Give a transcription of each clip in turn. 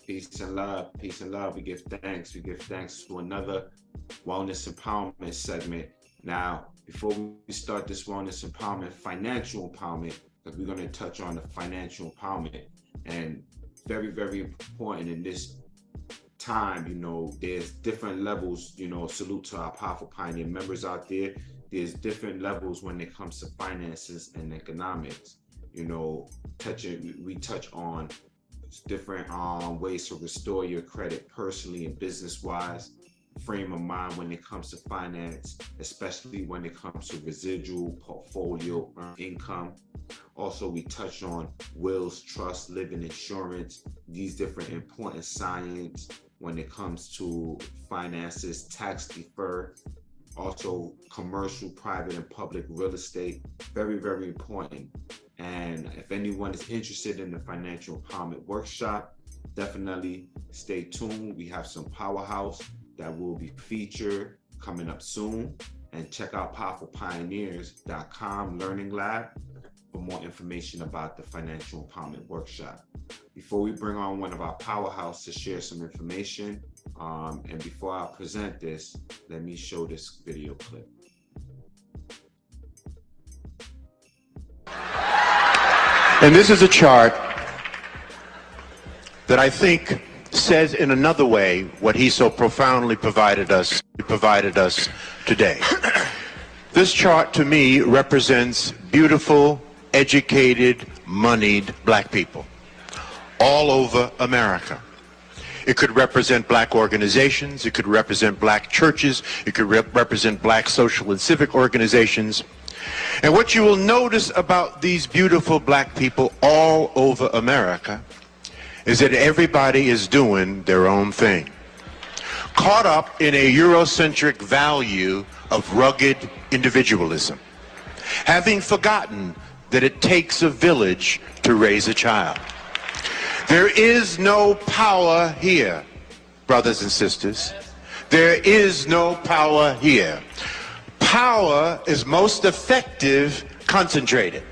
Peace and love. Peace and love. We give thanks. We give thanks to another wellness empowerment segment. Now, before we start this wellness empowerment, financial empowerment, because we're going to touch on the financial empowerment, and very, very important in this time. There's different levels. Salute to our powerful pioneer members out there. There's different levels when it comes to finances and economics. We touch on different ways to restore your credit personally and business wise, frame of mind when it comes to finance, especially when it comes to residual portfolio income. Also, we touch on wills, trust, living insurance, these different important science when it comes to finances, tax defer, also commercial, private, and public real estate. Very, very important. And if anyone is interested in the financial empowerment workshop, definitely stay tuned. We have some powerhouse that will be featured coming up soon. And check out powerfulpioneers.com Learning Lab for more information about the financial empowerment workshop. Before we bring on one of our powerhouse to share some information, and before I present this, let me show this video clip. And this is a chart that I think says in another way what he so profoundly provided us today. This chart to me represents beautiful, educated, moneyed black people all over America. It could represent black organizations, it could represent black churches, it could represent black social and civic organizations. And what you will notice about these beautiful black people all over America is that everybody is doing their own thing, caught up in a Eurocentric value of rugged individualism, having forgotten that it takes a village to raise a child. There is no power here, brothers and sisters. There is no power here. Power is most effective concentrated.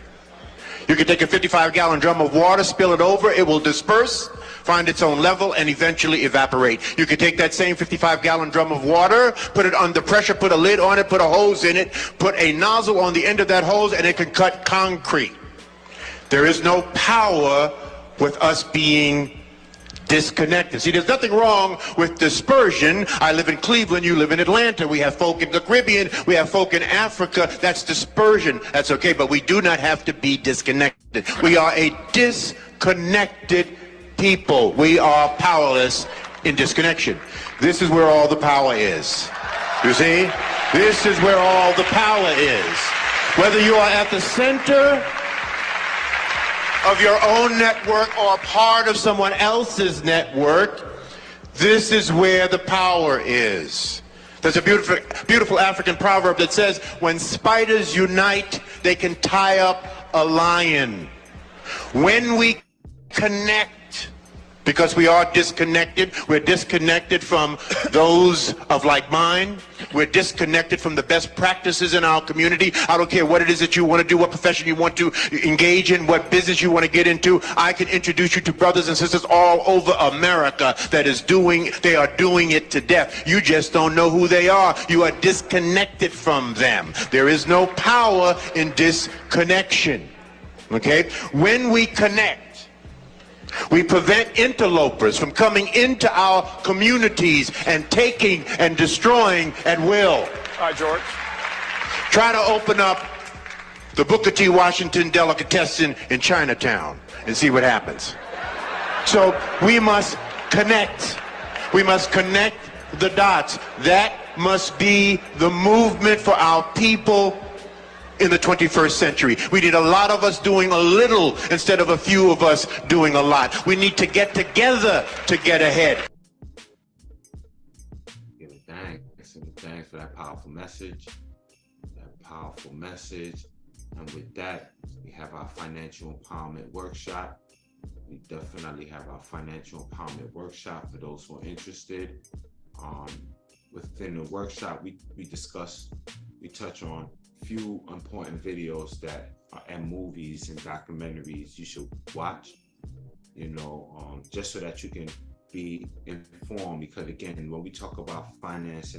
You can take a 55-gallon drum of water, spill it over, it will disperse, find its own level, and eventually evaporate. You can take that same 55-gallon drum of water, put it under pressure, put a lid on it, put a hose in it, put a nozzle on the end of that hose, and it can cut concrete. There is no power with us being disconnected. See, there's nothing wrong with dispersion. I live in Cleveland, you live in Atlanta. We have folk in the Caribbean, we have folk in Africa. That's dispersion. That's okay, but we do not have to be disconnected. We are a disconnected people. We are powerless in disconnection. This is where all the power is. You see? This is where all the power is. Whether you are at the center of your own network or part of someone else's network, this is where the power is. There's a beautiful African proverb that says, when spiders unite, they can tie up a lion. When we connect, because we are disconnected, we're disconnected from those of like mind. We're disconnected from the best practices in our community. I don't care what it is that you want to do, what profession you want to engage in, what business you want to get into. I can introduce you to brothers and sisters all over America they are doing it to death. You just don't know who they are. You are disconnected from them. There is no power in disconnection. Okay? When we connect, we prevent interlopers from coming into our communities and taking and destroying at will. All right, George. Try to open up the Booker T. Washington delicatessen in Chinatown and see what happens. So we must connect. We must connect the dots. That must be the movement for our people in the 21st century. We need a lot of us doing a little instead of a few of us doing a lot. We need to get together to get ahead. Give it thanks. Give it thanks for that powerful message. And with that, we have our financial empowerment workshop. We definitely have our financial empowerment workshop for those who are interested. Within the workshop, we touch on few important videos and movies and documentaries you should watch, just so that you can be informed, because again, when we talk about finances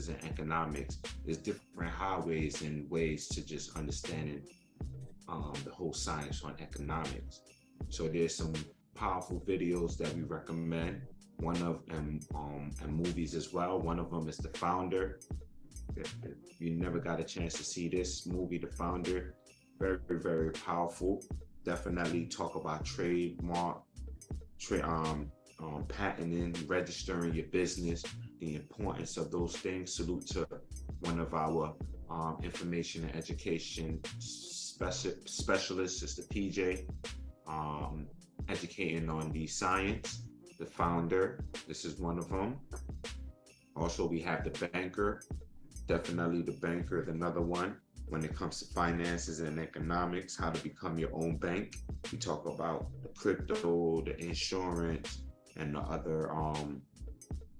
and economics, there's different highways and ways to just understanding the whole science on economics. So there's some powerful videos that we recommend. One of them, and movies as well. One of them is The Founder. If you never got a chance to see this movie, The Founder, very, very powerful. Definitely talk about trademark, patenting, registering your business, the importance of those things. Salute to one of our information and education specialists, Sister PJ, educating on the science. The Founder, this is one of them. Also, we have The Banker. Definitely The Banker is another one. When it comes to finances and economics, how to become your own bank. We talk about the crypto, the insurance, and the other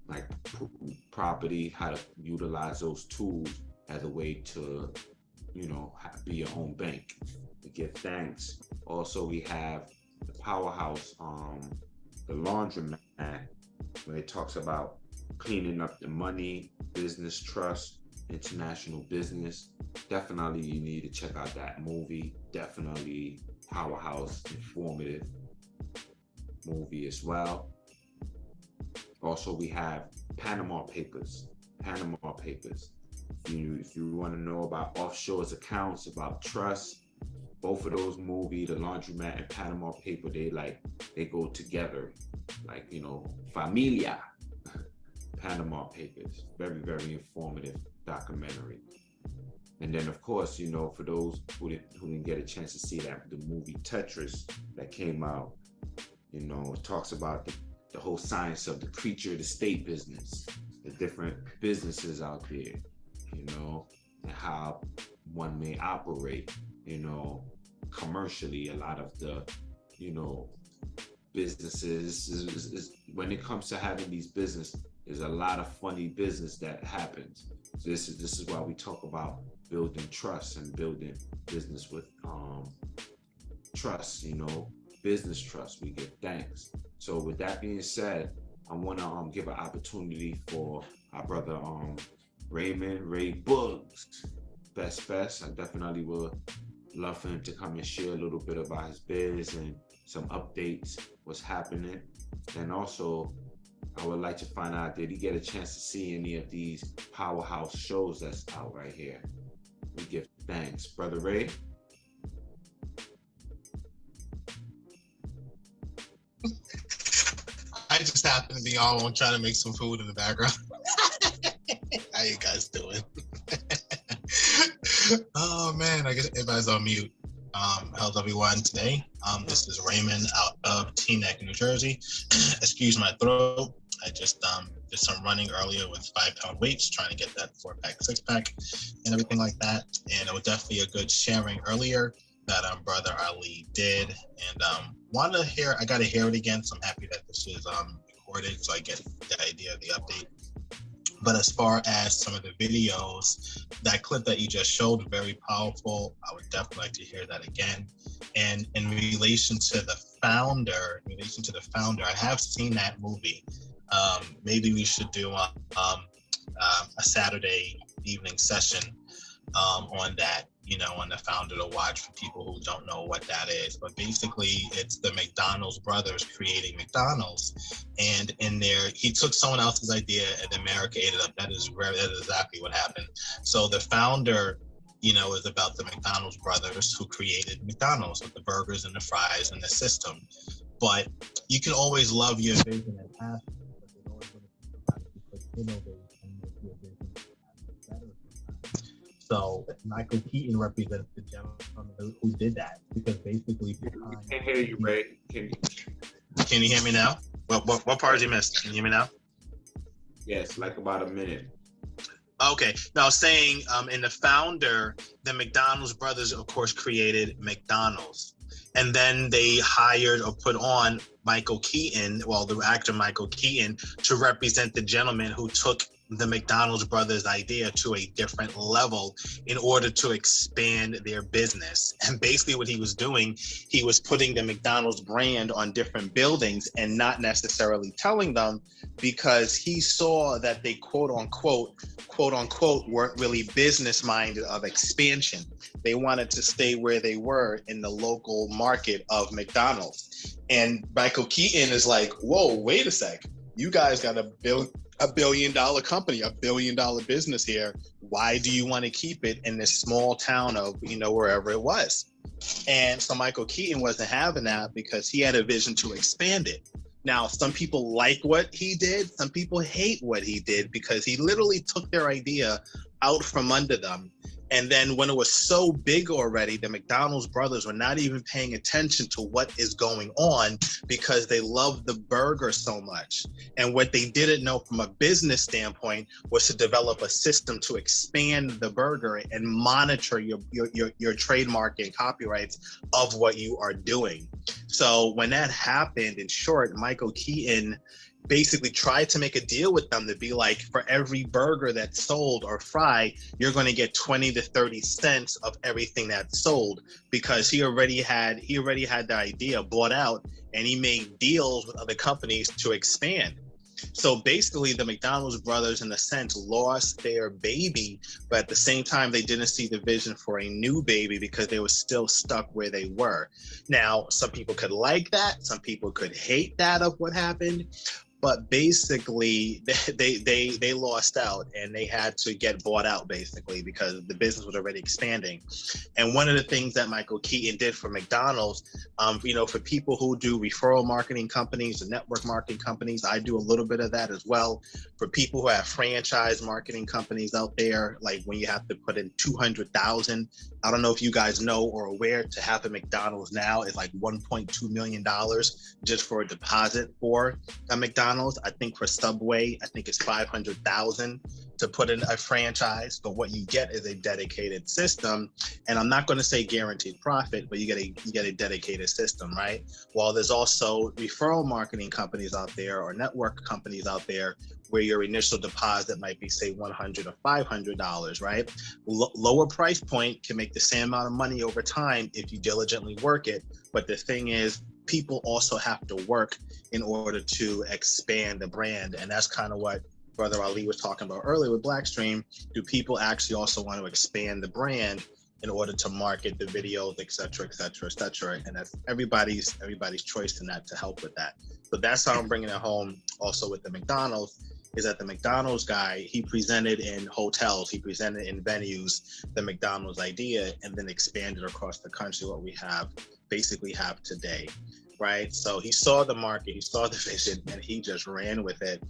like property, how to utilize those tools as a way to, be your own bank. We give thanks. Also, we have the Powerhouse, the Laundromat, where it talks about cleaning up the money, business trust, international business. Definitely you need to check out that movie. Definitely Powerhouse, informative movie as well. Also, we have Panama Papers. If you want to know about offshore accounts, about trust, both of those movies, The Laundromat and Panama Paper, they go together, familia. Panama Papers, very, very informative documentary. And then, of course, for those who didn't get a chance to see that, the movie Tetris that came out, it talks about the whole science of the creature of the state business, the different businesses out there, and how one may operate, commercially. A lot of the, businesses is when it comes to having these business, there's a lot of funny business that happens. So this is why we talk about building trust and building business with trust, business trust. We give thanks. So with that being said, I want to give an opportunity for our brother Raymond, Ray Bugs, best. I definitely would love for him to come and share a little bit about his biz and some updates, what's happening. And also, I would like to find out, did he get a chance to see any of these powerhouse shows that's out right here? We give thanks. Brother Ray? I just happen to be on trying to make some food in the background. How you guys doing? Oh man, I guess everybody's on mute. How's everyone today? This is Raymond out of Teaneck, New Jersey. Excuse my throat. I just did some running earlier with 5-pound weights, trying to get that 4-pack, 6-pack, and everything like that. And it was definitely a good sharing earlier that Brother Ali did. And I got to hear it again, so I'm happy that this is recorded, so I get the idea of the update. But as far as some of the videos, that clip that you just showed, very powerful. I would definitely like to hear that again. And in relation to the founder, I have seen that movie. Maybe we should do a Saturday evening session on that, on the founder to watch for people who don't know what that is. But basically, it's the McDonald's brothers creating McDonald's. And in there, he took someone else's idea and America ate it up. That is exactly what happened. So the founder, is about the McDonald's brothers who created McDonald's with the burgers and the fries and the system. But you can always love your vision and passion, but there's always going to be somebody who innovate and make your vision better. So Michael Keaton represents the gentleman who did that, because basically I can't hear you, Ray. Can you hear me now? What part did you miss? Can you hear me now? Yes, like about a minute. Okay. Now, saying in the founder, the McDonald's brothers, of course, created McDonald's. And then they hired or put on Michael Keaton, the actor Michael Keaton, to represent the gentleman who took the McDonald's brothers idea to a different level in order to expand their business. And basically what he was doing, he was putting the McDonald's brand on different buildings and not necessarily telling them, because he saw that they quote unquote weren't really business minded of expansion. They wanted to stay where they were in the local market of McDonald's. And Michael Keaton is like, whoa, wait a sec. You guys got a billion dollar company, a $1 billion business here. Why do you want to keep it in this small town of, wherever it was? And so Michael Keaton wasn't having that, because he had a vision to expand it. Now, some people like what he did. Some people hate what he did, because he literally took their idea out from under them. And then when it was so big already, the McDonald's brothers were not even paying attention to what is going on, because they loved the burger so much. And what they didn't know from a business standpoint was to develop a system to expand the burger and monitor your trademark and copyrights of what you are doing. So when that happened, in short, Michael Keaton basically tried to make a deal with them to be like, for every burger that's sold or fry, you're going to get 20 to 30 cents of everything that's sold, because he already had the idea bought out, and he made deals with other companies to expand. So basically the McDonald's brothers, in a sense, lost their baby, but at the same time, they didn't see the vision for a new baby, because they were still stuck where they were. Now, some people could like that. Some people could hate that of what happened. But basically, they lost out, and they had to get bought out, basically, because the business was already expanding. And one of the things that Michael Keaton did for McDonald's, for people who do referral marketing companies and network marketing companies, I do a little bit of that as well. For people who have franchise marketing companies out there, like when you have to put in $200,000, I don't know if you guys know or aware, to have a McDonald's now is like $1.2 million just for a deposit for a McDonald's. I think for Subway, I think it's $500,000 to put in a franchise. But what you get is a dedicated system, and I'm not going to say guaranteed profit, but you get a dedicated system, right? While there's also referral marketing companies out there, or network companies out there, where your initial deposit might be, say, $100 or $500, right? Lower price point can make the same amount of money over time if you diligently work it. But the thing is, people also have to work in order to expand the brand. And that's kind of what Brother Ali was talking about earlier with Blackstream. Do people actually also want to expand the brand in order to market the videos, et cetera, et cetera, et cetera? And that's everybody's choice in that, to help with that. So that's how I'm bringing it home also with the McDonald's, is that the McDonald's guy, he presented in hotels, he presented in venues, the McDonald's idea, and then expanded across the country what we basically have today, right? So he saw the market, he saw the vision, and he just ran with it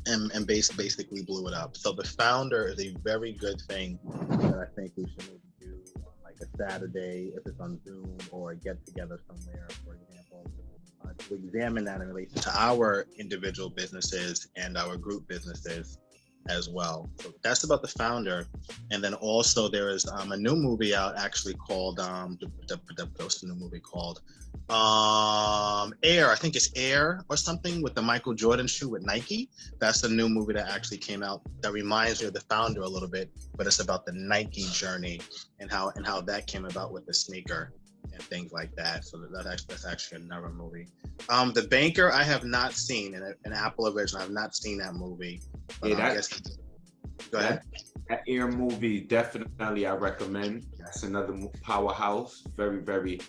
and basically blew it up. So the founder is a very good thing that I think we should maybe do on like a Saturday, if it's on Zoom, or get together somewhere, for example, to examine that in relation to our individual businesses and our group businesses as well. So that's about the founder. And then also there is a new movie out actually called what's the new movie called? Air. I think it's Air or something, with the Michael Jordan shoe with Nike. That's the new movie that actually came out that reminds me of the founder a little bit, but it's about the Nike journey and how that came about with the sneaker and things like that. So that's actually another movie. The Banker, I have not seen, an Apple original. I have not seen that movie. But Yeah, I guess. Go ahead. That Air movie, definitely I recommend. That's another powerhouse. Very, very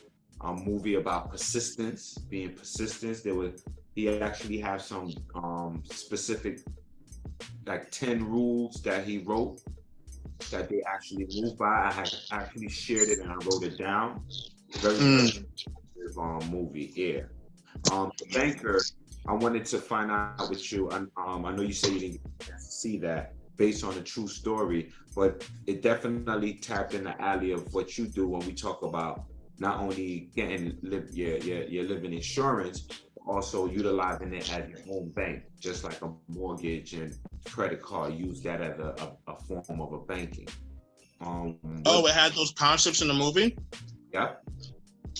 movie about persistence, being persistent. He actually has some specific, like 10 rules that he wrote that they actually move by. I had actually shared it and I wrote it down. Very movie, Air. The Banker, I wanted to find out with you. I know you said you didn't get a chance to see that, based on a true story, but it definitely tapped in the alley of what you do when we talk about not only getting your living insurance, but also utilizing it as your own bank, just like a mortgage and credit card. Use that as a form of a banking. It had those concepts in the movie? Yeah.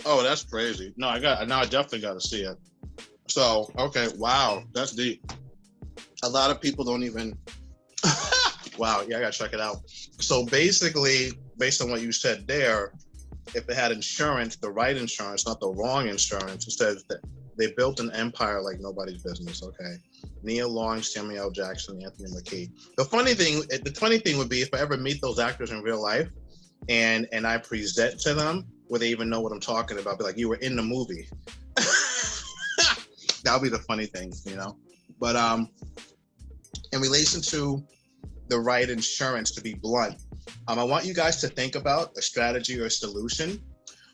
Oh, that's crazy. No, I definitely got to see it. So, okay, wow, that's deep. A lot of people don't even Wow, yeah, I gotta check it out. So basically, based on what you said there, if they had insurance, the right insurance, not the wrong insurance, it says that they built an empire like nobody's business. Okay, Neil Long, Samuel L. Jackson, Anthony McKee. The funny thing would be if I ever meet those actors in real life, and I present to them, where they even know what I'm talking about, be like, you were in the movie. That'll be the funny thing, you know. But in relation to the right insurance, to be blunt, I want you guys to think about a strategy or a solution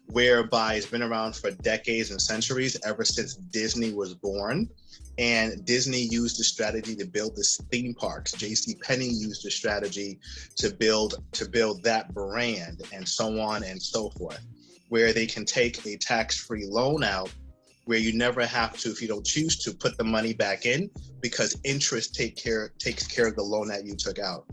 whereby it's been around for decades and centuries, ever since Disney was born. And Disney used the strategy to build this theme parks. J.C. Penney used the strategy to build that brand, and so on and so forth, where they can take a tax-free loan out, where you never have to, if you don't choose to, put the money back in, because interest takes care of the loan that you took out.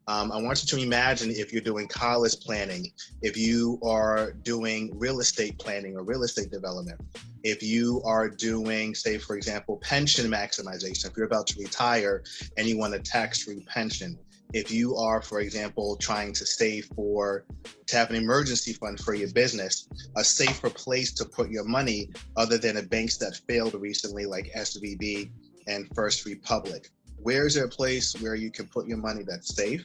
I want you to imagine if you're doing college planning, if you are doing real estate planning or real estate development, if you are doing, say, for example, pension maximization, if you're about to retire and you want a tax-free pension, if you are, for example, trying to save to have an emergency fund for your business, a safer place to put your money other than the banks that failed recently, like SVB and First Republic. Where is there a place where you can put your money that's safe,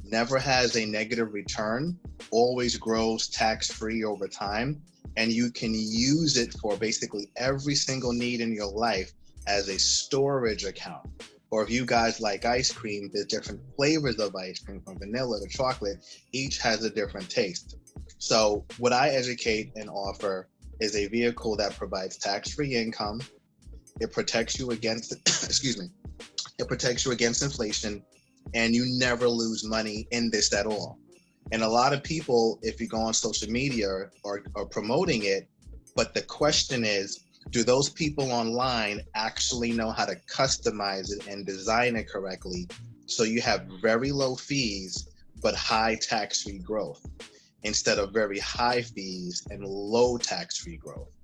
never has a negative return, always grows tax-free over time, and you can use it for basically every single need in your life as a storage account? Or if you guys like ice cream, there's different flavors of ice cream, from vanilla to chocolate. Each has a different taste. So what I educate and offer is a vehicle that provides tax-free income. It protects you against, it protects you against inflation, and you never lose money in this at all. And a lot of people, if you go on social media, are promoting it, but the question is, do those people online actually know how to customize it and design it correctly, so you have very low fees but high tax-free growth, instead of very high fees and low tax-free growth?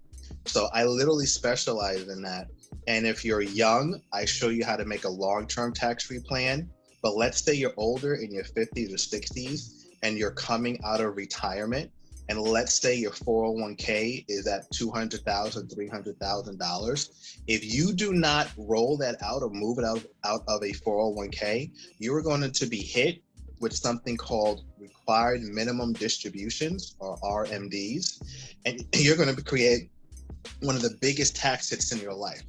So I literally specialize in that. And if you're young, I show you how to make a long-term tax-free plan. But let's say you're older, in your 50s or 60s, and you're coming out of retirement, and let's say your 401k is at $200,000, $300,000. If you do not roll that out or move it out of a 401k, you are going to be hit with something called required minimum distributions, or RMDs, and you're going to create one of the biggest tax hits in your life.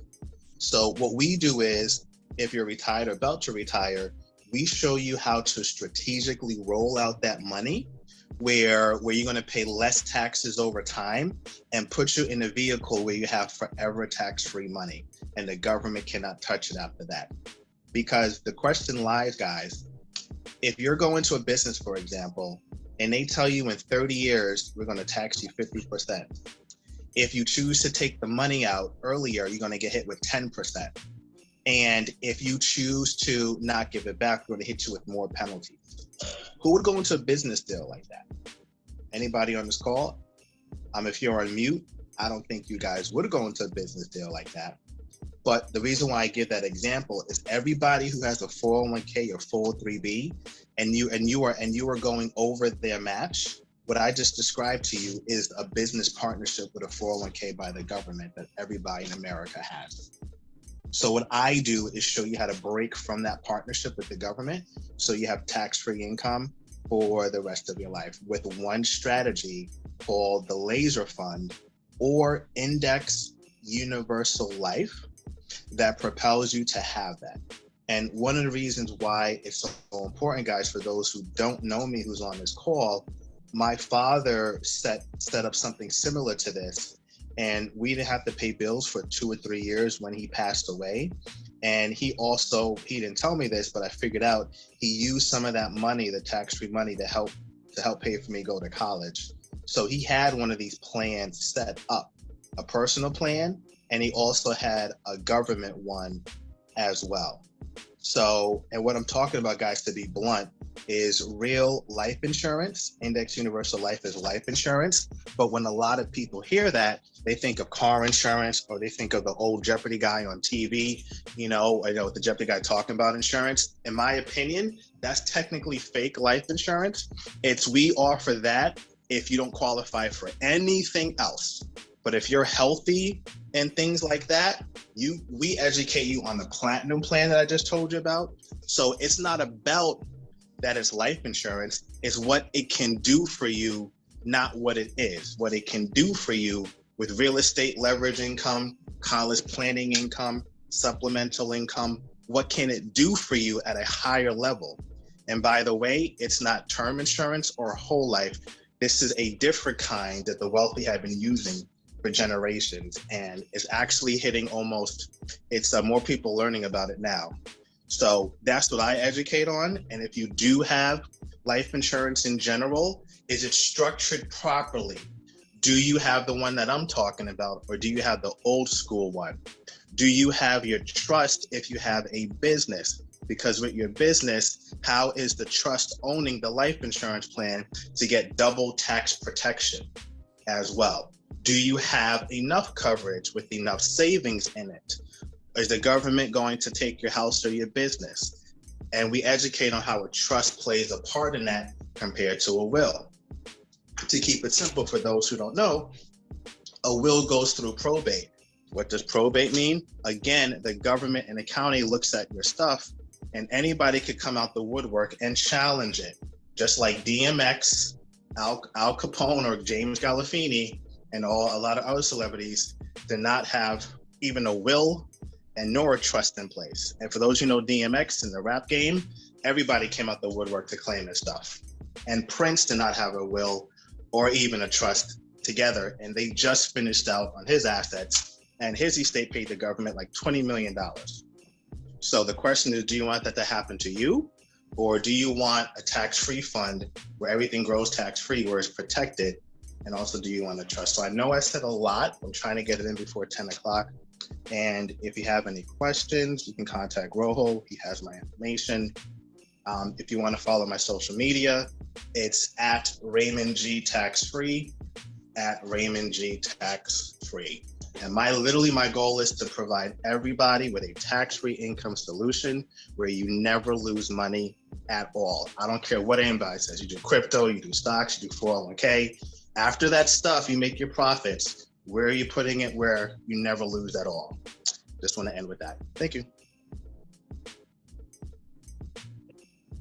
So what we do is, if you're retired or about to retire, we show you how to strategically roll out that money where you're going to pay less taxes over time, and put you in a vehicle where you have forever tax-free money, and the government cannot touch it after that. Because the question lies, guys, if you're going to a business, for example, and they tell you in 30 years, we're going to tax you 50%. If you choose to take the money out earlier, you're going to get hit with 10%. And if you choose to not give it back, we're going to hit you with more penalties. Who would go into a business deal like that? Anybody on this call? If you're on mute, I don't think you guys would go into a business deal like that. But the reason why I give that example is, everybody who has a 401k or 403b, and you are going over their match, what I just described to you is a business partnership with a 401k by the government that everybody in America has. So what I do is show you how to break from that partnership with the government, so you have tax-free income for the rest of your life, with one strategy called the Laser Fund, or Index Universal Life, that propels you to have that. And one of the reasons why it's so important, guys, for those who don't know me, who's on this call, my father set up something similar to this. And we didn't have to pay bills for 2 or 3 years when he passed away. And he didn't tell me this, but I figured out he used some of that money, the tax-free money, to help pay for me to go to college. So he had one of these plans set up, a personal plan, and he also had a government one as well. So, and what I'm talking about, guys, to be blunt, is real life insurance. Index Universal Life is life insurance. But when a lot of people hear that, they think of car insurance, or they think of the old Jeopardy guy on TV, the Jeopardy guy talking about insurance. In my opinion, that's technically fake life insurance. We offer that if you don't qualify for anything else. But if you're healthy and things like that, we educate you on the platinum plan that I just told you about. So it's not about that it's life insurance, it's what it can do for you, not what it is. What it can do for you with real estate leverage income, college planning income, supplemental income, what can it do for you at a higher level? And by the way, it's not term insurance or whole life. This is a different kind that the wealthy have been using for generations, and it's actually hitting more people learning about it now. So that's what I educate on. And if you do have life insurance in general, is it structured properly? Do you have the one that I'm talking about, or do you have the old school one? Do you have your trust if you have a business? Because with your business, how is the trust owning the life insurance plan to get double tax protection as well? Do you have enough coverage with enough savings in it? Is the government going to take your house or your business? And we educate on how a trust plays a part in that compared to a will. To keep it simple for those who don't know, a will goes through probate. What does probate mean? Again, the government and the county looks at your stuff, and anybody could come out the woodwork and challenge it. Just like DMX, Al Capone, or James Gandolfini, and a lot of other celebrities did not have even a will and nor a trust in place. And for those who know DMX in the rap game, everybody came out the woodwork to claim his stuff. And Prince did not have a will or even a trust together, and they just finished out on his assets, and his estate paid the government like $20 million. So the question is, do you want that to happen to you? Or do you want a tax-free fund where everything grows tax-free, where it's protected? And also, do you want a trust? So I know I said a lot. I'm trying to get it in before 10 o'clock. And if you have any questions, you can contact Rojo. He has my information. If you want to follow my social media, it's at Raymond G Tax Free, at Raymond G Tax Free. And my goal is to provide everybody with a tax-free income solution where you never lose money at all. I don't care what anybody says. You do crypto, you do stocks, you do 401k. After that stuff, you make your profits. Where are you putting it where you never lose at all? Just want to end with that. Thank you.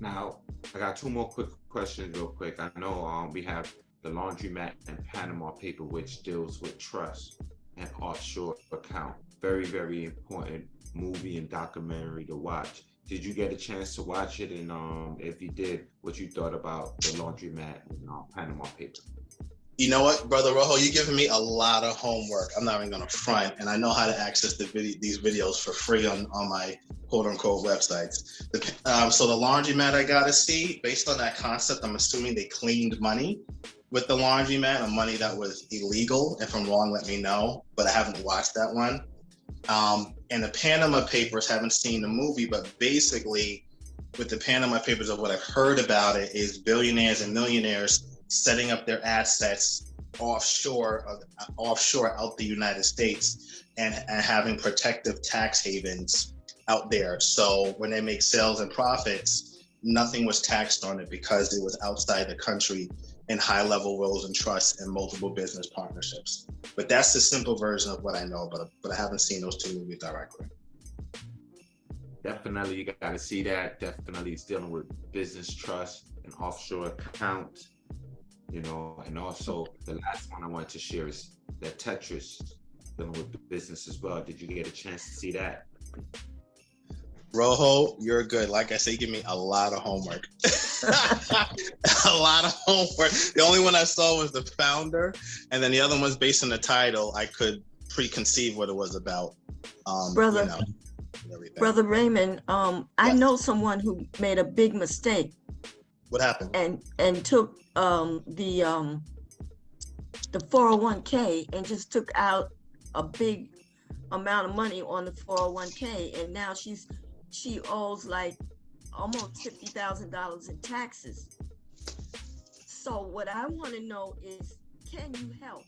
Now, I got two more quick questions real quick. I know we have the laundromat and Panama paper, which deals with trust and offshore account. Very, very important movie and documentary to watch. Did you get a chance to watch it? And if you did, what you thought about the laundromat and Panama paper? You know what, Brother Rojo, you're giving me a lot of homework. I'm not even gonna front, and I know how to access these videos for free on my quote unquote websites. So the laundromat I gotta see, based on that concept, I'm assuming they cleaned money with the laundromat, or money that was illegal. If I'm wrong, let me know, but I haven't watched that one. And the Panama Papers, haven't seen the movie, but basically with the Panama Papers, of what I've heard about it, is billionaires and millionaires setting up their assets offshore out the United States, and having protective tax havens out there. So when they make sales and profits, nothing was taxed on it because it was outside the country in high-level wills and trusts and multiple business partnerships. But that's the simple version of what I know, but I haven't seen those two movies directly. Definitely, you got to see that. Definitely, it's dealing with business trust and offshore accounts, and also the last one I wanted to share is that Tetris, dealing with the business as well. Did you get a chance to see that? Rojo, you're good. Like I say, you give me a lot of homework. A lot of homework. The only one I saw was the founder, and then the other one's based on the title. I could preconceive what it was about. Brother Raymond, I Yes. know someone who made a big mistake What happened? and took the 401k and just took out a big amount of money on the 401k, and now she owes like almost $50,000 in taxes. So what I want to know is, can you help?